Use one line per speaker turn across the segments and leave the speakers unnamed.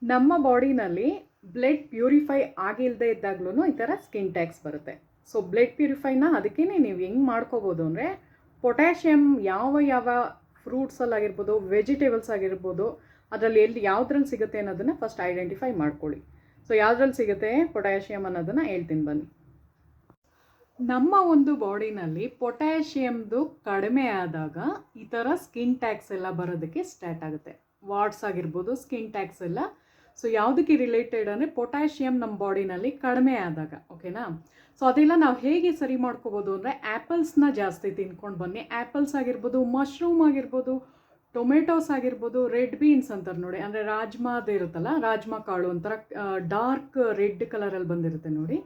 ನಮ್ಮ ಬಾಡಿನಲ್ಲಿ blood purify ಆಗಿಲ್ಲದೆ ಇದ್ದಾಗ್ಲೂ ಈ ಥರ ಸ್ಕಿನ್ ಟ್ಯಾಕ್ಸ್ ಬರುತ್ತೆ. ಸೊ ಬ್ಲಡ್ ಪ್ಯೂರಿಫೈನ ಅದಕ್ಕೇ ನೀವು ಹೆಂಗೆ ಮಾಡ್ಕೋಬೋದು ಅಂದರೆ, ಪೊಟ್ಯಾಷಿಯಮ್ ಯಾವ ಯಾವ ಫ್ರೂಟ್ಸಲ್ಲಾಗಿರ್ಬೋದು, ವೆಜಿಟೇಬಲ್ಸ್ ಆಗಿರ್ಬೋದು, ಅದರಲ್ಲಿ ಯಾವುದ್ರಲ್ಲಿ ಸಿಗುತ್ತೆ ಅನ್ನೋದನ್ನು ಫಸ್ಟ್ ಐಡೆಂಟಿಫೈ ಮಾಡ್ಕೊಳ್ಳಿ. ಸೊ ಯಾವುದ್ರಲ್ಲಿ ಸಿಗುತ್ತೆ ಪೊಟ್ಯಾಷಿಯಮ್ ಅನ್ನೋದನ್ನು ಹೇಳ್ತೀನಿ ಬನ್ನಿ. ನಮ್ಮ ಒಂದು ಬಾಡಿನಲ್ಲಿ ಪೊಟ್ಯಾಷಿಯಮ್ದು ಕಡಿಮೆ ಆದಾಗ ಈ ಥರ ಸ್ಕಿನ್ ಟ್ಯಾಕ್ಸ್ ಎಲ್ಲ ಬರೋದಕ್ಕೆ ಸ್ಟಾರ್ಟ್ ಆಗುತ್ತೆ. ವಾಟ್ಸ್ ಆಗಿರ್ಬೋದು, ಸ್ಕಿನ್ ಟ್ಯಾಕ್ಸ್ ಎಲ್ಲ. ಸೊ ಯಾವುದಕ್ಕೆ ರಿಲೇಟೆಡ್ ಅಂದರೆ ಪೊಟ್ಯಾಷಿಯಮ್ ನಮ್ಮ ಬಾಡಿನಲ್ಲಿ ಕಡಿಮೆ ಆದಾಗ, ಓಕೆನಾ. ಸೊ ಅದೆಲ್ಲ ನಾವು ಹೇಗೆ ಸರಿ ಮಾಡ್ಕೋಬೋದು ಅಂದರೆ, ಆ್ಯಪಲ್ಸ್ನ ಜಾಸ್ತಿ ತಿನ್ಕೊಂಡು ಬನ್ನಿ. ಆ್ಯಪಲ್ಸ್ ಆಗಿರ್ಬೋದು, ಮಶ್ರೂಮ್ ಆಗಿರ್ಬೋದು, ಟೊಮೆಟೊಸ್ ಆಗಿರ್ಬೋದು, ರೆಡ್ ಬೀನ್ಸ್ ಅಂತಾರೆ ನೋಡಿ, ಅಂದರೆ ರಾಜ್ಮಾದು ಇರುತ್ತಲ್ಲ, ರಾಜ್ಮಾ ಕಾಳು ಒಂಥರ ಡಾರ್ಕ್ ರೆಡ್ ಕಲರಲ್ಲಿ ಬಂದಿರುತ್ತೆ ನೋಡಿ.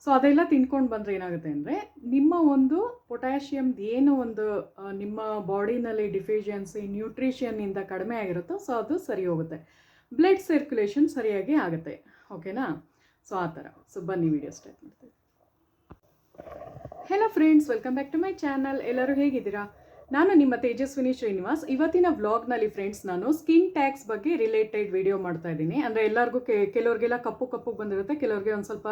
ಸೊ ಅದೆಲ್ಲ ತಿನ್ಕೊಂಡು ಬಂದರೆ ಏನಾಗುತ್ತೆ ಅಂದರೆ, ನಿಮ್ಮ ಒಂದು ಪೊಟ್ಯಾಷಿಯಮ್ದು ಏನು ಒಂದು ನಿಮ್ಮ ಬಾಡಿನಲ್ಲಿ ಡಿಫಿಷಿಯನ್ಸಿ ನ್ಯೂಟ್ರಿಷನ್ನಿಂದ ಕಡಿಮೆ ಆಗಿರುತ್ತೋ, ಸೊ ಅದು ಸರಿ ಹೋಗುತ್ತೆ. ಬ್ಲಡ್ ಸರ್ಕ್ಯುಲೇಷನ್ ಸರಿಯಾಗಿ ಆಗುತ್ತೆ, ಓಕೆನಾ. ಸೊ ಆ ಥರ. ಸೊ ಬನ್ನಿ ವಿಡಿಯೋ ಸ್ಟಾರ್ಟ್ ಮಾಡ್ತೀವಿ. Hello friends, welcome back to my channel. ಎಲ್ಲರೂ ಹೇಗಿದ್ದೀರಾ? ನಾನು ನಿಮ್ಮ ತೇಜಸ್ವಿನಿ ಶ್ರೀನಿವಾಸ್. ಇವತ್ತಿನ ವ್ಲಾಗ್ನಲ್ಲಿ ಫ್ರೆಂಡ್ಸ್ ನಾನು ಸ್ಕಿನ್ ಟ್ಯಾಕ್ಸ್ ಬಗ್ಗೆ ರಿಲೇಟೆಡ್ ವಿಡಿಯೋ ಮಾಡ್ತಾ ಇದ್ದೀನಿ. ಅಂದರೆ ಎಲ್ಲರಿಗೂ ಕೆಲವ್ರಿಗೆಲ್ಲ ಕಪ್ಪು ಕಪ್ಪು ಬಂದಿರುತ್ತೆ, ಕೆಲವ್ರಿಗೆ ಒಂದು ಸ್ವಲ್ಪ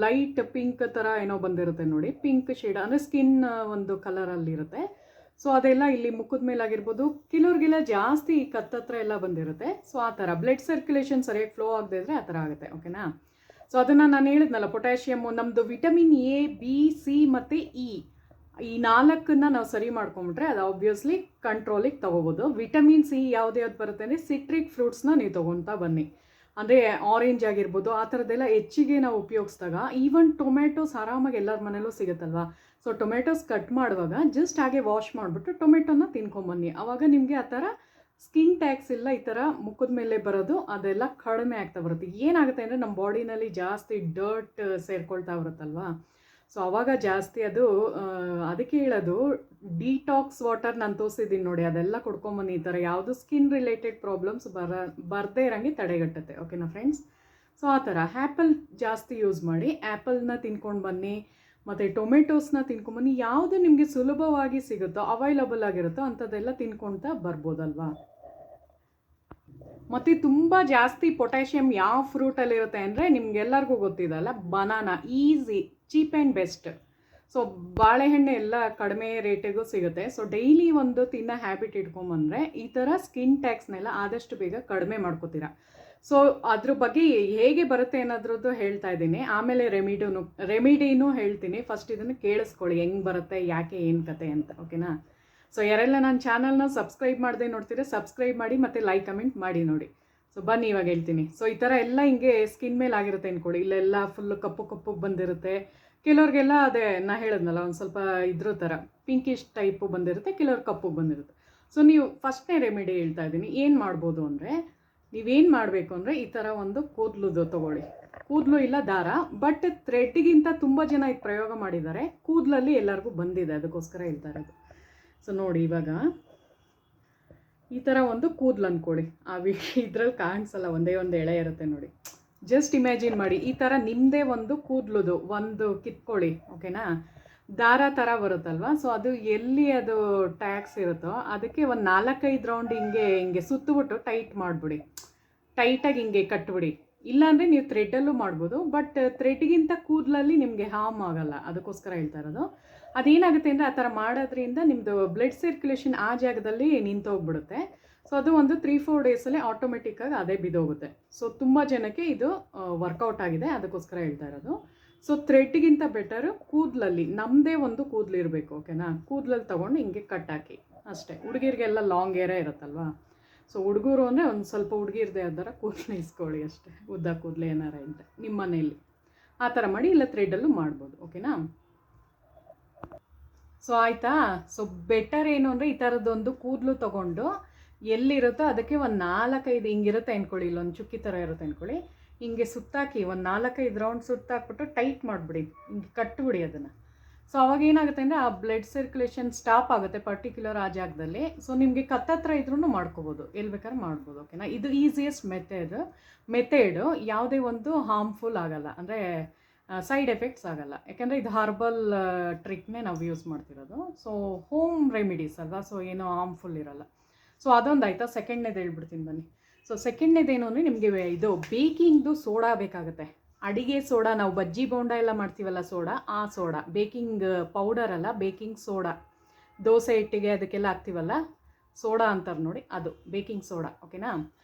ಲೈಟ್ ಪಿಂಕ್ ಥರ ಏನೋ ಬಂದಿರುತ್ತೆ ನೋಡಿ, ಪಿಂಕ್ ಶೇಡ್ ಅಂದರೆ ಸ್ಕಿನ್ ಒಂದು ಕಲರಲ್ಲಿರುತ್ತೆ. ಸೊ ಅದೆಲ್ಲ ಇಲ್ಲಿ ಮುಖದ ಮೇಲೆ ಆಗಿರ್ಬೋದು, ಕೆಲವ್ರಿಗೆಲ್ಲ ಜಾಸ್ತಿ ಕತ್ತತ್ರ ಎಲ್ಲ ಬಂದಿರುತ್ತೆ. ಸೊ ಆ ಥರ ಬ್ಲಡ್ ಸರ್ಕ್ಯುಲೇಷನ್ ಸರಿಯಾಗಿ ಫ್ಲೋ ಆಗದೆ ಇದ್ದರೆ ಆ ಥರ ಆಗುತ್ತೆ, ಓಕೆನಾ. ಸೊ ಅದನ್ನು ನಾನು ಹೇಳಿದ್ನಲ್ಲ, ಪೊಟ್ಯಾಷಿಯಮ್ಮು ನಮ್ಮದು ವಿಟಮಿನ್ ಎ, ಬಿ, ಸಿ ಮತ್ತು ಈ ನಾಲ್ಕನ್ನ ನಾವು ಸರಿ ಮಾಡ್ಕೊಂಬಿಟ್ರೆ ಅದು ಆಬ್ವಿಯಸ್ಲಿ ಕಂಟ್ರೋಲಿಗೆ ತೊಗೋಬೋದು. ವಿಟಮಿನ್ ಸಿ ಯಾವ್ದು ಬರುತ್ತೆ ಅಂದರೆ, ಸಿಟ್ರಿಕ್ ಫ್ರೂಟ್ಸ್ನ ನೀವು ತೊಗೊತಾ ಬನ್ನಿ. ಅಂದರೆ ಆರೆಂಜ್ ಆಗಿರ್ಬೋದು, ಆ ಥರದ್ದೆಲ್ಲ ಹೆಚ್ಚಿಗೆ ನಾವು ಉಪಯೋಗಿಸಿದಾಗ, ಈವನ್ ಟೊಮೆಟೊಸ್ ಆರಾಮಾಗಿ ಎಲ್ಲರ ಮನೇಲೂ ಸಿಗುತ್ತಲ್ವ. ಸೊ ಟೊಮೆಟೊಸ್ ಕಟ್ ಮಾಡುವಾಗ ಜಸ್ಟ್ ಹಾಗೆ ವಾಶ್ ಮಾಡಿಬಿಟ್ಟು ಟೊಮೆಟೊನ ತಿನ್ಕೊಂಬನ್ನಿ. ಆವಾಗ ನಿಮಗೆ ಆ ಥರ ಸ್ಕಿನ್ ಟ್ಯಾಕ್ಸ್ ಇಲ್ಲ, ಈ ಥರ ಮುಖದ ಮೇಲೆ ಬರೋದು ಅದೆಲ್ಲ ಕಡಿಮೆ ಆಗ್ತಾ ಬರುತ್ತೆ. ಏನಾಗುತ್ತೆ ಅಂದರೆ, ನಮ್ಮ ಬಾಡಿನಲ್ಲಿ ಜಾಸ್ತಿ ಡರ್ಟ್ ಸೇರ್ಕೊಳ್ತಾ ಬರುತ್ತಲ್ವ. ಸೊ ಆವಾಗ ಜಾಸ್ತಿ ಅದು ಅದಕ್ಕೆ ಹೇಳೋದು, ಡಿಟಾಕ್ಸ್ ವಾಟರ್ ನಾನು ತೋರಿಸಿದ್ದೀನಿ ನೋಡಿ, ಅದೆಲ್ಲ ಕುಡ್ಕೊಂಬನ್ನಿ. ಈ ಥರ ಯಾವುದು ಸ್ಕಿನ್ ರಿಲೇಟೆಡ್ ಪ್ರಾಬ್ಲಮ್ಸ್ ಬರದೇ ಇರೋಂಗೆ ತಡೆಗಟ್ಟುತ್ತೆ, ಓಕೆನಾ ಫ್ರೆಂಡ್ಸ್. ಸೊ ಆ ಥರ ಆ್ಯಪಲ್ ಜಾಸ್ತಿ ಯೂಸ್ ಮಾಡಿ, ಆ್ಯಪಲ್ನ ತಿನ್ಕೊಂಡು ಬನ್ನಿ, ಮತ್ತು ಟೊಮೆಟೊಸ್ನ ತಿನ್ಕೊಂಬನ್ನಿ. ಯಾವುದು ನಿಮಗೆ ಸುಲಭವಾಗಿ ಸಿಗುತ್ತೋ, ಅವೈಲಬಲ್ ಆಗಿರುತ್ತೋ ಅಂಥದ್ದೆಲ್ಲ ತಿನ್ಕೊಳ್ತಾ ಬರ್ಬೋದಲ್ವಾ. ಮತ್ತು ತುಂಬ ಜಾಸ್ತಿ ಪೊಟ್ಯಾಷಿಯಮ್ ಯಾವ ಫ್ರೂಟಲ್ಲಿರುತ್ತೆ ಅಂದರೆ, ನಿಮ್ಗೆಲ್ಲರಿಗೂ ಗೊತ್ತಿದಲ್ಲ, banana easy, cheap and best. So ಬಾಳೆಹಣ್ಣು ಎಲ್ಲ ಕಡಿಮೆ ರೇಟಿಗೂ ಸಿಗುತ್ತೆ. ಸೊ ಡೈಲಿ ಒಂದು ತಿನ್ನೋ ಹ್ಯಾಬಿಟ್ ಇಟ್ಕೊಂಬಂದರೆ ಈ ಥರ ಸ್ಕಿನ್ ಟ್ಯಾಕ್ಸ್ನೆಲ್ಲ ಆದಷ್ಟು ಬೇಗ ಕಡಿಮೆ ಮಾಡ್ಕೋತೀರಾ. ಸೊ ಅದ್ರ ಬಗ್ಗೆ ಹೇಗೆ ಬರುತ್ತೆ ಅನ್ನೋದ್ರದ್ದು ಹೇಳ್ತಾ ಇದ್ದೀನಿ, ಆಮೇಲೆ ರೆಮಿಡಿನೂ ಹೇಳ್ತೀನಿ. ಫಸ್ಟ್ ಇದನ್ನು ಕೇಳಿಸ್ಕೊಳ್ಳಿ, ಹೆಂಗೆ ಬರುತ್ತೆ, ಯಾಕೆ, ಏನು ಕತೆ ಅಂತ, ಓಕೆನಾ. ಸೊ ಯಾರೆಲ್ಲ ನನ್ನ ಚಾನಲ್ನ ಸಬ್ಸ್ಕ್ರೈಬ್ ಮಾಡದೆ ನೋಡ್ತೀರಾ, ಸಬ್ಸ್ಕ್ರೈಬ್ ಮಾಡಿ ಮತ್ತು ಲೈಕ್ ಕಮೆಂಟ್ ಮಾಡಿ ನೋಡಿ. ಸೊ ಬನ್ನಿ ಇವಾಗ ಹೇಳ್ತೀನಿ. ಸೊ ಈ ಥರ ಎಲ್ಲ ಹಿಂಗೆ ಸ್ಕಿನ್ ಮೇಲೆ ಆಗಿರುತ್ತೆ ಅಂದ್ಕೊಳ್ಳಿ, ಇಲ್ಲೆಲ್ಲ ಫುಲ್ಲು ಕಪ್ಪು ಕಪ್ಪಗೆ ಬಂದಿರುತ್ತೆ. ಕೆಲವ್ರಿಗೆಲ್ಲ ಅದೇ ನಾ ಹೇಳಿದ್ನಲ್ಲ, ಒಂದು ಸ್ವಲ್ಪ ಇದ್ರ ಥರ ಪಿಂಕಿಶ್ ಟೈಪು ಬಂದಿರುತ್ತೆ, ಕೆಲವ್ರು ಕಪ್ಪಗೆ ಬಂದಿರುತ್ತೆ. ಸೊ ನೀವು ಫಸ್ಟ್ನೇ ರೆಮಿಡಿ ಹೇಳ್ತಾ ಇದ್ದೀನಿ. ಏನು ಮಾಡ್ಬೋದು ಅಂದರೆ, ನೀವೇನು ಮಾಡಬೇಕು ಅಂದರೆ, ಈ ಥರ ಒಂದು ಕೂದಲುದು ತೊಗೊಳ್ಳಿ. ಕೂದಲು ಇಲ್ಲ ದಾರ, ಬಟ್ ಥ್ರೆಡ್ಗಿಂತ ತುಂಬ ಜನ ಇದು ಪ್ರಯೋಗ ಮಾಡಿದ್ದಾರೆ. ಕೂದಲಲ್ಲಿ ಎಲ್ಲರಿಗೂ ಬಂದಿದೆ, ಅದಕ್ಕೋಸ್ಕರ ಹೇಳ್ತಾ ಇರೋದು. ಸೊ ನೋಡಿ, ಇವಾಗ ಈ ಥರ ಒಂದು ಕೂದಲು ಅಂದ್ಕೊಳ್ಳಿ. ಇದ್ರಲ್ಲಿ ಕಾಣಿಸಲ್ಲ, ಒಂದೇ ಒಂದು ಎಳೆ ಇರುತ್ತೆ ನೋಡಿ. ಜಸ್ಟ್ ಇಮ್ಯಾಜಿನ್ ಮಾಡಿ, ಈ ಥರ ನಿಮ್ಮದೇ ಒಂದು ಕೂದಲುದು ಒಂದು ಕಿತ್ಕೊಳ್ಳಿ, ಓಕೆನಾ. ದಾರ ಥರ ಬರುತ್ತಲ್ವ. ಸೊ ಅದು ಎಲ್ಲಿ ಅದು ಟ್ಯಾಕ್ಸ್ ಇರುತ್ತೋ ಅದಕ್ಕೆ ಒಂದು 4-5 ರೌಂಡ್ ಹಿಂಗೆ ಸುತ್ತಬಿಟ್ಟು ಟೈಟ್ ಮಾಡಿಬಿಡಿ, ಟೈಟಾಗಿ ಹಿಂಗೆ ಕಟ್ಬಿಡಿ. ಇಲ್ಲಾಂದರೆ ನೀವು ಥ್ರೆಡ್ಡಲ್ಲೂ ಮಾಡ್ಬೋದು, ಬಟ್ ಥ್ರೆಡ್ಗಿಂತ ಕೂದಲಲ್ಲಿ ನಿಮಗೆ ಹಾರ್ಮ್ ಆಗೋಲ್ಲ, ಅದಕ್ಕೋಸ್ಕರ ಹೇಳ್ತಾ ಇರೋದು. ಅದೇನಾಗುತ್ತೆ ಅಂದರೆ, ಆ ಥರ ಮಾಡೋದ್ರಿಂದ ನಿಮ್ಮದು ಬ್ಲಡ್ ಸರ್ಕ್ಯುಲೇಷನ್ ಆ ಜಾಗದಲ್ಲಿ ನಿಂತೋಗ್ಬಿಡುತ್ತೆ. ಸೊ ಅದು ಒಂದು 3-4 ಡೇಸಲ್ಲಿ ಆಟೋಮೆಟಿಕ್ಕಾಗಿ ಅದೇ ಬಿದ್ದೋಗುತ್ತೆ. ಸೊ ತುಂಬ ಜನಕ್ಕೆ ಇದು ವರ್ಕೌಟ್ ಆಗಿದೆ, ಅದಕ್ಕೋಸ್ಕರ ಹೇಳ್ತಾ ಇರೋದು. ಸೊ ಥ್ರೆಡ್ಗಿಂತ ಬೆಟರು ಕೂದಲಲ್ಲಿ ನಮ್ಮದೇ ಒಂದು ಕೂದಲು ಇರಬೇಕು, ಓಕೆನಾ. ಕೂದಲಲ್ಲಿ ತೊಗೊಂಡು ಹಿಂಗೆ ಕಟ್ ಹಾಕಿ ಅಷ್ಟೇ. ಹುಡುಗಿರಿಗೆಲ್ಲ ಲಾಂಗ್ ಏರೇ ಇರುತ್ತಲ್ವ. ಸೊ ಹುಡುಗರು ಅಂದರೆ ಒಂದು ಸ್ವಲ್ಪ ಹುಡುಗಿರ್ದೆ ಆ ಥರ ಕೂದಲು ಇಸ್ಕೊಳ್ಳಿ ಅಷ್ಟೇ, ಉದ್ದ ಕೂದಲು ಏನಾರ ಅಂತ ನಿಮ್ಮ ಮನೆಯಲ್ಲಿ ಆ ಥರ ಮಾಡಿ, ಇಲ್ಲ ಥ್ರೆಡ್ಡಲ್ಲೂ ಮಾಡ್ಬೋದು, ಓಕೆನಾ. ಸೊ ಆಯಿತಾ. ಸೊ ಬೆಟರ್ ಏನು ಅಂದರೆ, ಈ ಥರದ್ದೊಂದು ಕೂದಲು ತೊಗೊಂಡು ಎಲ್ಲಿರುತ್ತೋ ಅದಕ್ಕೆ ಒಂದು 4-5 ಹಿಂಗಿರುತ್ತೆ ಅಂದ್ಕೊಳ್ಳಿ, ಇಲ್ಲೊಂದು ಚುಕ್ಕಿ ಥರ ಇರುತ್ತೆ ಅಂದ್ಕೊಳ್ಳಿ, ಹಿಂಗೆ ಸುತ್ತಾಕಿ ಒಂದು 4-5 ರೌಂಡ್ ಸುತ್ತಾಕ್ಬಿಟ್ಟು ಟೈಟ್ ಮಾಡಿಬಿಡಿ, ಹಿಂಗೆ ಕಟ್ಬಿಡಿ ಅದನ್ನು. ಸೊ ಅವಾಗ ಏನಾಗುತ್ತೆ ಅಂದರೆ, ಆ ಬ್ಲಡ್ ಸರ್ಕ್ಯುಲೇಷನ್ ಸ್ಟಾಪ್ ಆಗುತ್ತೆ ಪರ್ಟಿಕ್ಯುಲರ್ ಆ ಜಾಗದಲ್ಲಿ. ಸೊ ನಿಮಗೆ ಕತ್ತತ್ರ ಇದ್ರೂ ಮಾಡ್ಕೋಬೋದು, ಎಲ್ಲಿ ಬೇಕಾದ್ರೆ ಮಾಡ್ಬೋದು, ಓಕೆನಾ. ಇದು ಈಸಿಯೆಸ್ಟ್ ಮೆಥೇಡು. ಯಾವುದೇ ಒಂದು ಹಾರ್ಮ್ಫುಲ್ ಆಗೋಲ್ಲ, ಅಂದರೆ ಸೈಡ್ ಎಫೆಕ್ಟ್ಸ್ ಆಗೋಲ್ಲ. ಯಾಕೆಂದರೆ ಇದು ಹರ್ಬಲ್ ಟ್ರಿಕ್ನೇ ನಾವು ಯೂಸ್ ಮಾಡ್ತಿರೋದು. ಸೊ ಹೋಮ್ ರೆಮಿಡೀಸ್ ಅಲ್ವಾ, ಸೊ ಏನೋ ಹಾರ್ಮ್ಫುಲ್ ಇರೋಲ್ಲ. ಸೊ ಅದೊಂದು ಆಯಿತಾ. ಸೆಕೆಂಡ್ನೇದು ಹೇಳ್ಬಿಡ್ತೀನಿ ಬನ್ನಿ. ಸೊ ಸೆಕೆಂಡ್ನೇದೇನು ಅಂದರೆ ನಿಮಗೆ ಇದು ಬೇಕಿಂಗ್ದು ಸೋಡಾ ಬೇಕಾಗುತ್ತೆ. ಅಡಿಗೆ ಸೋಡಾ, ನಾವು ಬಜ್ಜಿ ಬೋಂಡ ಎಲ್ಲ ಮಾಡ್ತೀವಲ್ಲ ಸೋಡಾ, ಆ ಸೋಡಾ, ಬೇಕಿಂಗ್ ಪೌಡರ್ ಅಲ್ಲ, ಬೇಕಿಂಗ್ ಸೋಡಾ, ದೋಸೆ ಹಿಟ್ಟಿಗೆ ಅದಕ್ಕೆಲ್ಲ ಹಾಕ್ತೀವಲ್ಲ ಸೋಡಾ ಅಂತಾರೆ ನೋಡಿ, ಅದು ಬೇಕಿಂಗ್ ಸೋಡಾ. ಓಕೆನಾ?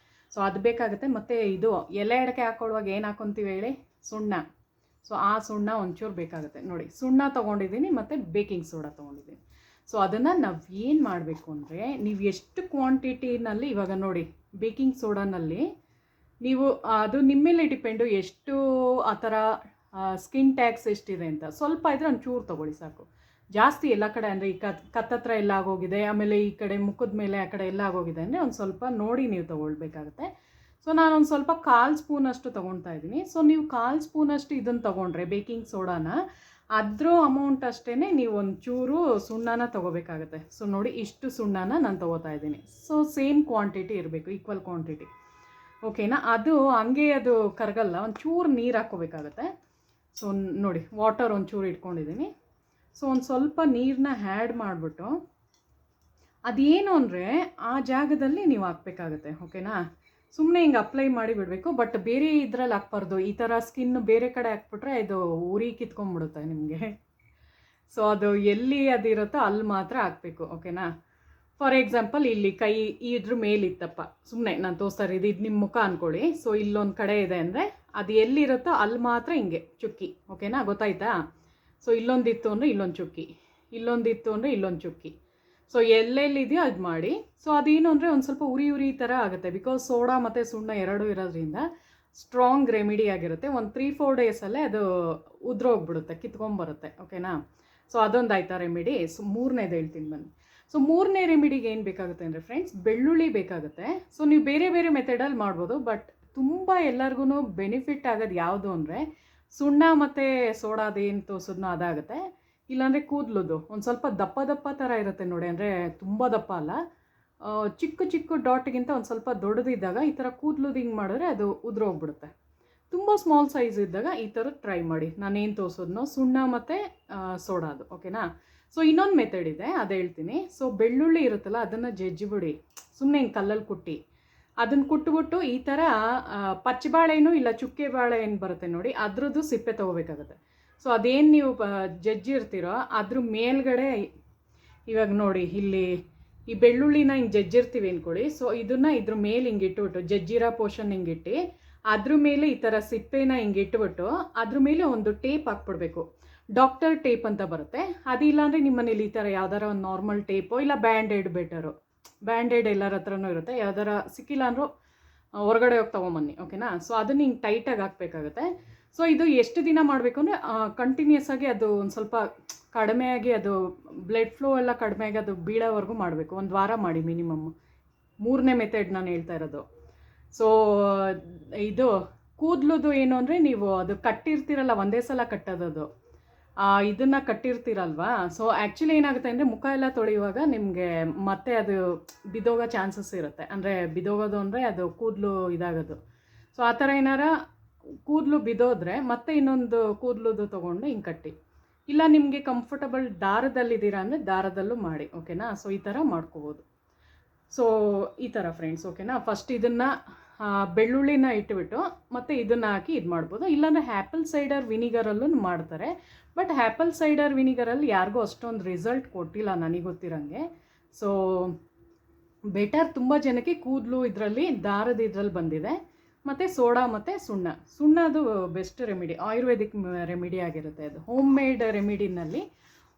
ಸೊ ಅದು ಬೇಕಾಗುತ್ತೆ. ಮತ್ತು ಇದು ಎಲೆ ಅಡಿಕೆ ಹಾಕೊಳ್ಳುವಾಗ ಏನು ಹಾಕೊತೀವಿ ಹೇಳಿ, ಸುಣ್ಣ. ಸೊ ಆ ಸುಣ್ಣ ಒಂಚೂರು ಬೇಕಾಗುತ್ತೆ ನೋಡಿ. ಸುಣ್ಣ ತೊಗೊಂಡಿದ್ದೀನಿ ಮತ್ತು ಬೇಕಿಂಗ್ ಸೋಡಾ ತೊಗೊಂಡಿದ್ದೀನಿ. ಸೊ ಅದನ್ನು ನಾವು ಏನು ಮಾಡಬೇಕು ಅಂದರೆ, ನೀವು ಎಷ್ಟು ಕ್ವಾಂಟಿಟಿನಲ್ಲಿ, ಇವಾಗ ನೋಡಿ ಬೇಕಿಂಗ್ ಸೋಡಾನಲ್ಲಿ ನೀವು ಅದು ನಿಮ್ಮ ಮೇಲೆ ಡಿಪೆಂಡು ಎಷ್ಟು ಆ ಥರ ಸ್ಕಿನ್ ಟ್ಯಾಕ್ಸ್ ಎಷ್ಟಿದೆ ಅಂತ. ಸ್ವಲ್ಪ ಇದ್ದರೆ ಒಂಚೂರು ತೊಗೊಳ್ಳಿ ಸಾಕು. ಜಾಸ್ತಿ ಎಲ್ಲ ಕಡೆ ಅಂದರೆ ಈ ಕತ್ತತ್ರ ಎಲ್ಲ ಆಗೋಗಿದೆ, ಆಮೇಲೆ ಈ ಕಡೆ ಮುಖದ ಮೇಲೆ ಆ ಕಡೆ ಎಲ್ಲ ಆಗೋಗಿದೆ ಅಂದರೆ ಒಂದು ಸ್ವಲ್ಪ ನೋಡಿ ನೀವು ತೊಗೊಳ್ಬೇಕಾಗುತ್ತೆ. ಸೊ ನಾನೊಂದು ಸ್ವಲ್ಪ 1/4 ಸ್ಪೂನಷ್ಟು ತೊಗೊಳ್ತಾ ಇದ್ದೀನಿ. ಸೊ ನೀವು 1/4 ಸ್ಪೂನಷ್ಟು ಇದನ್ನು ತೊಗೊಂಡ್ರೆ ಬೇಕಿಂಗ್ ಸೋಡಾನ, ಅದ್ರ ಅಮೌಂಟ್ ಅಷ್ಟೇ ನೀವು ಒಂಚೂರು ಸುಣ್ಣನ ತೊಗೋಬೇಕಾಗುತ್ತೆ. ಸೊ ನೋಡಿ ಇಷ್ಟು ಸುಣ್ಣನ ನಾನು ತೊಗೋತಾ ಇದ್ದೀನಿ. ಸೊ ಸೇಮ್ ಕ್ವಾಂಟಿಟಿ ಇರಬೇಕು, ಈಕ್ವಲ್ ಕ್ವಾಂಟಿಟಿ. ಓಕೆನಾ? ಅದು ಹಂಗೆ ಅದು ಕರಗಲ್ಲ, ಒಂಚೂರು ನೀರು ಹಾಕ್ಕೋಬೇಕಾಗತ್ತೆ. ಸೊ ನೋಡಿ ವಾಟರ್ ಒಂಚೂರು ಇಟ್ಕೊಂಡಿದ್ದೀನಿ. ಸೊ ಒಂದು ಸ್ವಲ್ಪ ನೀರನ್ನ ಆ್ಯಡ್ ಮಾಡಿಬಿಟ್ಟು ಅದೇನು ಅಂದರೆ ಆ ಜಾಗದಲ್ಲಿ ನೀವು ಹಾಕ್ಬೇಕಾಗತ್ತೆ. ಓಕೆನಾ? ಸುಮ್ಮನೆ ಹಿಂಗೆ ಅಪ್ಲೈ ಮಾಡಿ ಬಿಡಬೇಕು. ಬಟ್ ಬೇರೆ ಇದರಲ್ಲಿ ಹಾಕ್ಬಾರ್ದು. ಈ ಥರ ಸ್ಕಿನ್ ಬೇರೆ ಕಡೆ ಹಾಕ್ಬಿಟ್ರೆ ಇದು ಉರಿ ಕಿತ್ಕೊಂಡ್ಬಿಡುತ್ತೆ ನಿಮಗೆ. ಸೊ ಅದು ಎಲ್ಲಿ ಅದಿರುತ್ತೋ ಅಲ್ಲಿ ಮಾತ್ರ ಹಾಕಬೇಕು. ಓಕೆನಾ? ಫಾರ್ ಎಕ್ಸಾಂಪಲ್ ಇಲ್ಲಿ ಕೈ ಇದ್ರ ಮೇಲಿತ್ತಪ್ಪ, ಸುಮ್ಮನೆ ನಾನು ತೋರಿಸ್ತಾ ಇರೋದು, ಇದು ನಿಮ್ಮ ಮುಖ ಅಂದ್ಕೊಳ್ಳಿ. ಸೊ ಇಲ್ಲೊಂದು ಕಡೆ ಇದೆ ಅಂದರೆ ಅದು ಎಲ್ಲಿರುತ್ತೋ ಅಲ್ಲಿ ಮಾತ್ರ ಹಿಂಗೆ ಚುಕ್ಕಿ. ಓಕೆನಾ? ಗೊತ್ತಾಯ್ತಾ? ಸೊ ಇಲ್ಲೊಂದಿತ್ತು ಅಂದರೆ ಇಲ್ಲೊಂದು ಚುಕ್ಕಿ, ಇಲ್ಲೊಂದಿತ್ತು ಅಂದರೆ ಇಲ್ಲೊಂದು ಚುಕ್ಕಿ. ಸೊ ಎಲ್ಲೆಲ್ಲಿದೆಯೋ ಅದು ಮಾಡಿ. ಸೊ ಅದೇನು ಅಂದರೆ ಒಂದು ಸ್ವಲ್ಪ ಉರಿ ಥರ ಆಗುತ್ತೆ. ಬಿಕಾಸ್ ಸೋಡಾ ಮತ್ತು ಸುಣ್ಣ ಎರಡೂ ಇರೋದ್ರಿಂದ ಸ್ಟ್ರಾಂಗ್ ರೆಮಿಡಿ ಆಗಿರುತ್ತೆ. ಒಂದು 3-4 ಡೇಸಲ್ಲೇ ಅದು ಉದ್ರೋಗ್ಬಿಡುತ್ತೆ, ಕಿತ್ಕೊಂಬರುತ್ತೆ. ಓಕೆನಾ? ಸೊ ಅದೊಂದು ಆಯ್ತಾ ರೆಮಿಡಿ. ಸೊ ಮೂರನೇದು ಹೇಳ್ತೀನಿ ಬನ್ನಿ. ಸೊ ಮೂರನೇ ರೆಮಿಡಿಗೆ ಏನು ಬೇಕಾಗುತ್ತೆ ಅಂದರೆ ಫ್ರೆಂಡ್ಸ್, ಬೆಳ್ಳುಳ್ಳಿ ಬೇಕಾಗುತ್ತೆ. ಸೊ ನೀವು ಬೇರೆ ಬೇರೆ ಮೆಥಡಲ್ಲಿ ಮಾಡ್ಬೋದು. ಬಟ್ ತುಂಬ ಎಲ್ಲರಿಗೂ ಬೆನಿಫಿಟ್ ಆಗೋದು ಯಾವುದು ಅಂದರೆ ಸುಣ್ಣ ಮತ್ತು ಸೋಡಾದೇನು ತೋರಿಸೋದನ್ನ ಅದಾಗುತ್ತೆ. ಇಲ್ಲಾಂದರೆ ಕೂದಲುದು ಒಂದು ಸ್ವಲ್ಪ ದಪ್ಪ ಥರ ಇರುತ್ತೆ ನೋಡಿ, ಅಂದರೆ ತುಂಬ ದಪ್ಪ ಅಲ್ಲ, ಚಿಕ್ಕ ಚಿಕ್ಕ ಡಾಟ್ಗಿಂತ ಒಂದು ಸ್ವಲ್ಪ ದೊಡ್ಡದಿದ್ದಾಗ ಈ ಥರ ಕೂದಲುದು ಹಿಂಗೆ ಮಾಡಿದ್ರೆ ಅದು ಉದುರೋಗ್ಬಿಡುತ್ತೆ. ತುಂಬ ಸ್ಮಾಲ್ ಸೈಜ್ ಇದ್ದಾಗ ಈ ಥರ ಟ್ರೈ ಮಾಡಿ. ನಾನೇನು ತೋರಿಸೋದ್ನೋ ಸುಣ್ಣ ಮತ್ತು ಸೋಡಾದು. ಓಕೆನಾ? ಸೊ ಇನ್ನೊಂದು ಮೆಥಡ್ ಇದೆ, ಅದು ಹೇಳ್ತೀನಿ. ಸೊ ಬೆಳ್ಳುಳ್ಳಿ ಇರುತ್ತಲ್ಲ ಅದನ್ನು ಜಜ್ಜಿಬಿಡಿ, ಸುಮ್ಮನೆ ಹಿಂಗೆ ಕಲ್ಲಲ್ಲಿ ಕುಟ್ಟಿ, ಅದನ್ನು ಕುಟ್ಬಿಟ್ಟು ಈ ಥರ ಪಚ್ಚಬಾಳೆಹಣ್ಣು ಇಲ್ಲ ಚುಕ್ಕೆ ಬಾಳೆಹಣ್ಣು ಬರುತ್ತೆ ನೋಡಿ, ಅದ್ರದ್ದು ಸಿಪ್ಪೆ ತೊಗೋಬೇಕಾಗುತ್ತೆ. ಸೊ ಅದೇನು ನೀವು ಜಜ್ಜಿರ್ತೀರೋ ಅದ್ರ ಮೇಲ್ಗಡೆ, ಇವಾಗ ನೋಡಿ ಇಲ್ಲಿ ಈ ಬೆಳ್ಳುಳ್ಳಿನ ಹಿಂಗೆ ಜಜ್ಜಿರ್ತೀವಿ ಅಂದ್ಕೊಳ್ಳಿ. ಸೊ ಇದನ್ನು ಇದ್ರ ಮೇಲೆ ಹಿಂಗೆ ಇಟ್ಬಿಟ್ಟು, ಜಜ್ಜಿರೋ ಪೋರ್ಷನ್ ಹಿಂಗೆ ಇಟ್ಟು ಅದ್ರ ಮೇಲೆ ಈ ಥರ ಸಿಪ್ಪೆನ ಹಿಂಗೆ ಇಟ್ಬಿಟ್ಟು ಅದ್ರ ಮೇಲೆ ಒಂದು ಟೇಪ್ ಹಾಕ್ಬಿಡ್ಬೇಕು. ಡಾಕ್ಟರ್ ಟೇಪ್ ಅಂತ ಬರುತ್ತೆ. ಅದಿಲ್ಲ ಅಂದರೆ ನಿಮ್ಮ ಮನೇಲಿ ಈ ಥರ ಯಾವ್ದಾರ ಒಂದು ನಾರ್ಮಲ್ ಟೇಪು ಇಲ್ಲ ಬ್ಯಾಂಡೇಡ್ ಬೆಟರು. ಬ್ಯಾಂಡೇಡ್ ಎಲ್ಲರ ಹತ್ರನೂ ಇರುತ್ತೆ. ಯಾವ್ದಾರ ಸಿಕ್ಕಿಲ್ಲ ಅಂದರೂ ಹೊರಗಡೆ ಹೋಗಿ ತೊಗೊಂಬನ್ನಿ. ಓಕೆನಾ? ಸೊ ಅದನ್ನು ಹಿಂಗೆ ಟೈಟಾಗಿ ಹಾಕಬೇಕಾಗುತ್ತೆ. ಸೊ ಇದು ಎಷ್ಟು ದಿನ ಮಾಡಬೇಕು ಅಂದರೆ ಕಂಟಿನ್ಯೂಸ್ ಆಗಿ ಅದು ಒಂದು ಸ್ವಲ್ಪ ಕಡಿಮೆಯಾಗಿ, ಅದು ಬ್ಲಡ್ ಫ್ಲೋ ಎಲ್ಲ ಕಡಿಮೆಯಾಗಿ ಅದು ಬೀಳೋವರೆಗೂ ಮಾಡಬೇಕು. 1 ವಾರ ಮಾಡಿ ಮಿನಿಮಮ್. ಮೂರನೇ ಮೆಥಡ್ ನಾನು ಹೇಳ್ತಾ ಇರೋದು. ಸೊ ಇದು ಕೂದಲುದು ಏನು ಅಂದರೆ, ನೀವು ಅದು ಕಟ್ಟಿರ್ತೀರಲ್ಲ, ಒಂದೇ ಸಲ ಕಟ್ಟೋದದು, ಇದನ್ನು ಕಟ್ಟಿರ್ತೀರಲ್ವಾ. ಸೊ ಆ್ಯಕ್ಚುಲಿ ಏನಾಗುತ್ತೆ ಅಂದರೆ ಮುಖ ಎಲ್ಲ ತೊಳೆಯುವಾಗ ನಿಮಗೆ ಮತ್ತೆ ಅದು ಬಿದೋಗೋ ಚಾನ್ಸಸ್ ಇರುತ್ತೆ. ಅಂದರೆ ಬಿದೋಗೋದು ಅಂದರೆ ಅದು ಕೂದಲು ಇದಾಗೋದು. ಸೊ ಆ ಥರ ಏನಾರ ಕೂದಲು ಬಿದೋದ್ರೆ ಮತ್ತೆ ಇನ್ನೊಂದು ಕೂದಲುದು ತೊಗೊಂಡು ಹಿಂಗೆ ಕಟ್ಟಿ. ಇಲ್ಲ ನಿಮಗೆ ಕಂಫರ್ಟಬಲ್ ದಾರದಲ್ಲಿದ್ದೀರಾ ಅಂದರೆ ದಾರದಲ್ಲೂ ಮಾಡಿ. ಓಕೆನಾ? ಸೊ ಈ ಥರ ಮಾಡ್ಕೋಬೋದು. ಸೊ ಈ ಥರ ಫ್ರೆಂಡ್ಸ್. ಓಕೆನಾ? ಫಸ್ಟ್ ಇದನ್ನು ಬೆಳ್ಳುಳ್ಳಿನ ಇಟ್ಬಿಟ್ಟು ಮತ್ತು ಇದನ್ನು ಹಾಕಿ ಇದು ಮಾಡ್ಬೋದು. ಇಲ್ಲಾಂದರೆ ಆ್ಯಪಲ್ ಸೈಡರ್ ವಿನಿಗರಲ್ಲೂ ಮಾಡ್ತಾರೆ. ಬಟ್ ಆ್ಯಪಲ್ ಸೈಡರ್ ವಿನಿಗರಲ್ಲಿ ಯಾರಿಗೂ ಅಷ್ಟೊಂದು ರಿಸಲ್ಟ್ ಕೊಟ್ಟಿಲ್ಲ ನನಗೆ ಗೊತ್ತಿರೋಂಗೆ. ಸೊ ಬೆಟರ್ ತುಂಬ ಜನಕ್ಕೆ ಕೂದಲು ಇದರಲ್ಲಿ ದಾರದ ಇದರಲ್ಲಿ ಬಂದಿದೆ. ಮತ್ತು ಸೋಡಾ ಮತ್ತು ಸುಣ್ಣದು ಬೆಸ್ಟ್ ರೆಮಿಡಿ, ಆಯುರ್ವೇದಿಕ್ ರೆಮಿಡಿ ಆಗಿರುತ್ತೆ. ಅದು ಹೋಮ್ ಮೇಡ್ ರೆಮಿಡಿನಲ್ಲಿ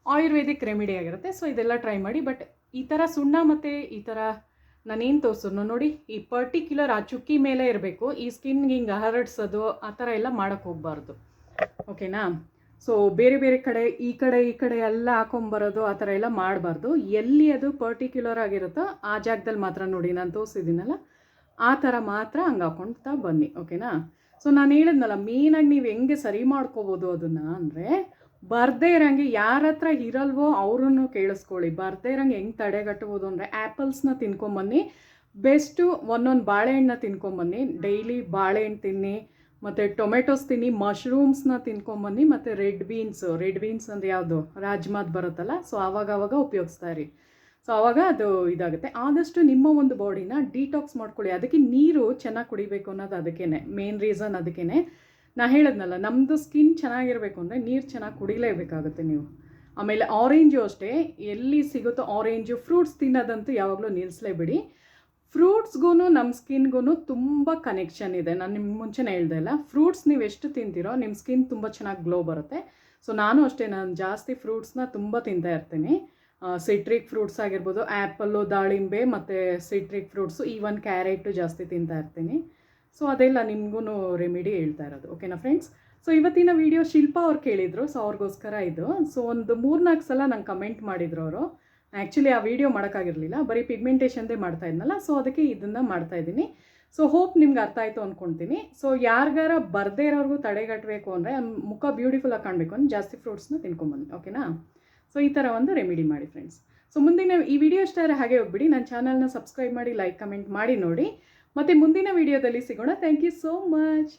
ಆಯುರ್ವೇದಿಕ್ ರೆಮಿಡಿ ಆಗಿರುತ್ತೆ. ಸೊ ಇದೆಲ್ಲ ಟ್ರೈ ಮಾಡಿ. ಬಟ್ ಈ ಥರ ಸುಣ್ಣ ಮತ್ತು ಈ ಥರ ನಾನೇನು ತೋರಿಸೋದು ನೋಡಿ, ಈ ಪರ್ಟಿಕ್ಯುಲರ್ ಆ ಚುಕ್ಕಿ ಮೇಲೆ ಇರಬೇಕು. ಈ ಸ್ಕಿನ್ಗೆ ಹಿಂಗೆ ಹರಡ್ಸೋದು ಆ ಥರ ಎಲ್ಲ ಮಾಡೋಕ್ಕೆ ಹೋಗಬಾರ್ದು. ಓಕೆನಾ? ಸೊ ಬೇರೆ ಬೇರೆ ಕಡೆ ಈ ಕಡೆ ಎಲ್ಲ ಹಾಕೊಂಬರೋದು ಆ ಥರ ಎಲ್ಲ ಮಾಡಬಾರ್ದು. ಎಲ್ಲಿ ಅದು ಪರ್ಟಿಕ್ಯುಲರ್ ಆಗಿರುತ್ತೋ ಆ ಜಾಗದಲ್ಲಿ ಮಾತ್ರ ನೋಡಿ, ನಾನು ತೋರಿಸಿದ್ದೀನಲ್ಲ ಆ ಥರ ಮಾತ್ರ ಹಂಗೆ ಹಾಕ್ಕೊಳ್ತಾ ಬನ್ನಿ. ಓಕೆನಾ? ಸೊ ನಾನು ಹೇಳಿದ್ನಲ್ಲ, ಮೇಯ್ನಾಗಿ ನೀವು ಹೆಂಗೆ ಸರಿ ಮಾಡ್ಕೋಬೋದು ಅದನ್ನು ಅಂದರೆ, ಬರ್ದೇ ಇರೋಂಗೆ ಯಾರ ಹತ್ರ ಇರಲ್ವೋ ಅವ್ರನ್ನು ಕೇಳಿಸ್ಕೊಳ್ಳಿ. ಬರ್ದೇ ಇರೋಂಗೆ ಹೆಂಗೆ ತಡೆಗಟ್ಟಬೋದು ಅಂದರೆ, ಆ್ಯಪಲ್ಸ್ನ ತಿನ್ಕೊಂಬನ್ನಿ. ಬೆಸ್ಟು ಒಂದೊಂದು ಬಾಳೆಹಣ್ಣನ್ನ ತಿನ್ಕೊಂಬನ್ನಿ. ಡೈಲಿ ಬಾಳೆಹಣ್ಣು ತಿನ್ನಿ, ಮತ್ತು ಟೊಮೆಟೊಸ್ ತಿನ್ನಿ, ಮಶ್ರೂಮ್ಸ್ನ ತಿನ್ಕೊಂಬನ್ನಿ, ಮತ್ತು ರೆಡ್ ಬೀನ್ಸ್ ಅಂದರೆ ಯಾವುದು ರಾಜ್ಮಾದ್ ಬರುತ್ತಲ್ಲ, ಸೊ ಆವಾಗವಾಗ ಉಪಯೋಗಿಸ್ತಾ ಇರಿ. ಸೊ ಆವಾಗ ಅದು ಇದಾಗುತ್ತೆ. ಆದಷ್ಟು ನಿಮ್ಮ ಒಂದು ಬಾಡಿನ ಡಿಟಾಕ್ಸ್ ಮಾಡ್ಕೊಳ್ಳಿ. ಅದಕ್ಕೆ ನೀರು ಚೆನ್ನಾಗಿ ಕುಡಿಬೇಕು ಅನ್ನೋದು ಅದಕ್ಕೇ ಮೇನ್ ರೀಸನ್. ಅದಕ್ಕೇ ನಾ ಹೇಳಿದ್ನಲ್ಲ, ನಮ್ಮದು ಸ್ಕಿನ್ ಚೆನ್ನಾಗಿರಬೇಕು ಅಂದರೆ ನೀರು ಚೆನ್ನಾಗಿ ಕುಡಿಲೇಬೇಕಾಗುತ್ತೆ ನೀವು. ಆಮೇಲೆ ಆರೆಂಜು ಅಷ್ಟೇ, ಎಲ್ಲಿ ಸಿಗುತ್ತೋ ಆರೆಂಜು, ಫ್ರೂಟ್ಸ್ ತಿನ್ನೋದಂತೂ ಯಾವಾಗಲೂ ನಿಲ್ಲಿಸಲೇಬಿಡಿ. ಫ್ರೂಟ್ಸ್ಗೂ ನಮ್ಮ ಸ್ಕಿನ್ಗೂ ತುಂಬ ಕನೆಕ್ಷನ್ ಇದೆ. ನಾನು ನಿಮ್ಗೆ ಮುಂಚೆನೇ ಹೇಳ್ದೆ ಅಲ್ಲ, ಫ್ರೂಟ್ಸ್ ನೀವು ಎಷ್ಟು ತಿಂತೀರೋ ನಿಮ್ಮ ಸ್ಕಿನ್ ತುಂಬ ಚೆನ್ನಾಗಿ ಗ್ಲೋ ಬರುತ್ತೆ. ಸೊ ನಾನು ಅಷ್ಟೇ, ನಾನು ಜಾಸ್ತಿ ಫ್ರೂಟ್ಸ್ನ ತುಂಬ ತಿಂತಾ ಇರ್ತೀನಿ. ಸಿಟ್ರಿಕ್ ಫ್ರೂಟ್ಸ್ ಆಗಿರ್ಬೋದು, ಆ್ಯಪಲ್ಲು, ದಾಳಿಂಬೆ ಮತ್ತು ಸಿಟ್ರಿಕ್ ಫ್ರೂಟ್ಸು, ಈವನ್ ಕ್ಯಾರೆಟು ಜಾಸ್ತಿ ತಿಂತಾ ಇರ್ತೀನಿ. ಸೊ ಅದೆಲ್ಲ ನಿಮಗೂ ರೆಮಿಡಿ ಹೇಳ್ತಾ ಇರೋದು. ಓಕೆನಾ ಫ್ರೆಂಡ್ಸ್? ಸೊ ಇವತ್ತಿನ ವೀಡಿಯೋ ಶಿಲ್ಪಾ ಅವ್ರು ಕೇಳಿದರು, ಸೊ ಅವ್ರಿಗೋಸ್ಕರ ಇದು. ಸೊ ಒಂದು 3-4 ಸಲ ನಂಗೆ ಕಮೆಂಟ್ ಮಾಡಿದ್ರು ಅವರು. ಆ್ಯಕ್ಚುಲಿ ಆ ವಿಡಿಯೋ ಮಾಡೋಕ್ಕಾಗಿರಲಿಲ್ಲ, ಬರೀ ಪಿಗ್ಮೆಂಟೇಷನ್ದೇ ಮಾಡ್ತಾ ಇದ್ನಲ್ಲ, ಸೊ ಅದಕ್ಕೆ ಇದನ್ನು ಮಾಡ್ತಾಯಿದ್ದೀನಿ. ಸೊ ಹೋಪ್ ನಿಮ್ಗೆ ಅರ್ಥ ಆಯಿತು ಅಂದ್ಕೊಳ್ತೀನಿ. ಸೊ ಯಾರಿಗಾರ ಬರದೇ ಇರೋರ್ಗೂ ತಡೆಗಟ್ಟಬೇಕು ಅಂದರೆ, ಮುಖ ಬ್ಯೂಟಿಫುಲ್ಲಾಗಿ ಕಾಣಬೇಕು ಅಂದರೆ ಜಾಸ್ತಿ ಫ್ರೂಟ್ಸ್ನ ತಿನ್ಕೊಂಬನ್ನಿ. ಓಕೆನಾ? ಸೊ ಈ ಥರ ಒಂದು ರೆಮಿಡಿ ಮಾಡಿ ಫ್ರೆಂಡ್ಸ್. ಸೊ ಮುಂದಿನ ಈ ವಿಡಿಯೋ ಇಷ್ಟ ಆದರೆ ಹಾಗೆ ಹೋಗ್ಬಿಡಿ, ನನ್ನ ಚಾನಲ್ನ ಸಬ್ಸ್ಕ್ರೈಬ್ ಮಾಡಿ, ಲೈಕ್ ಕಮೆಂಟ್ ಮಾಡಿ ನೋಡಿ. ಮತ್ತು ಮುಂದಿನ ವಿಡಿಯೋದಲ್ಲಿ ಸಿಗೋಣ. Thank you so much.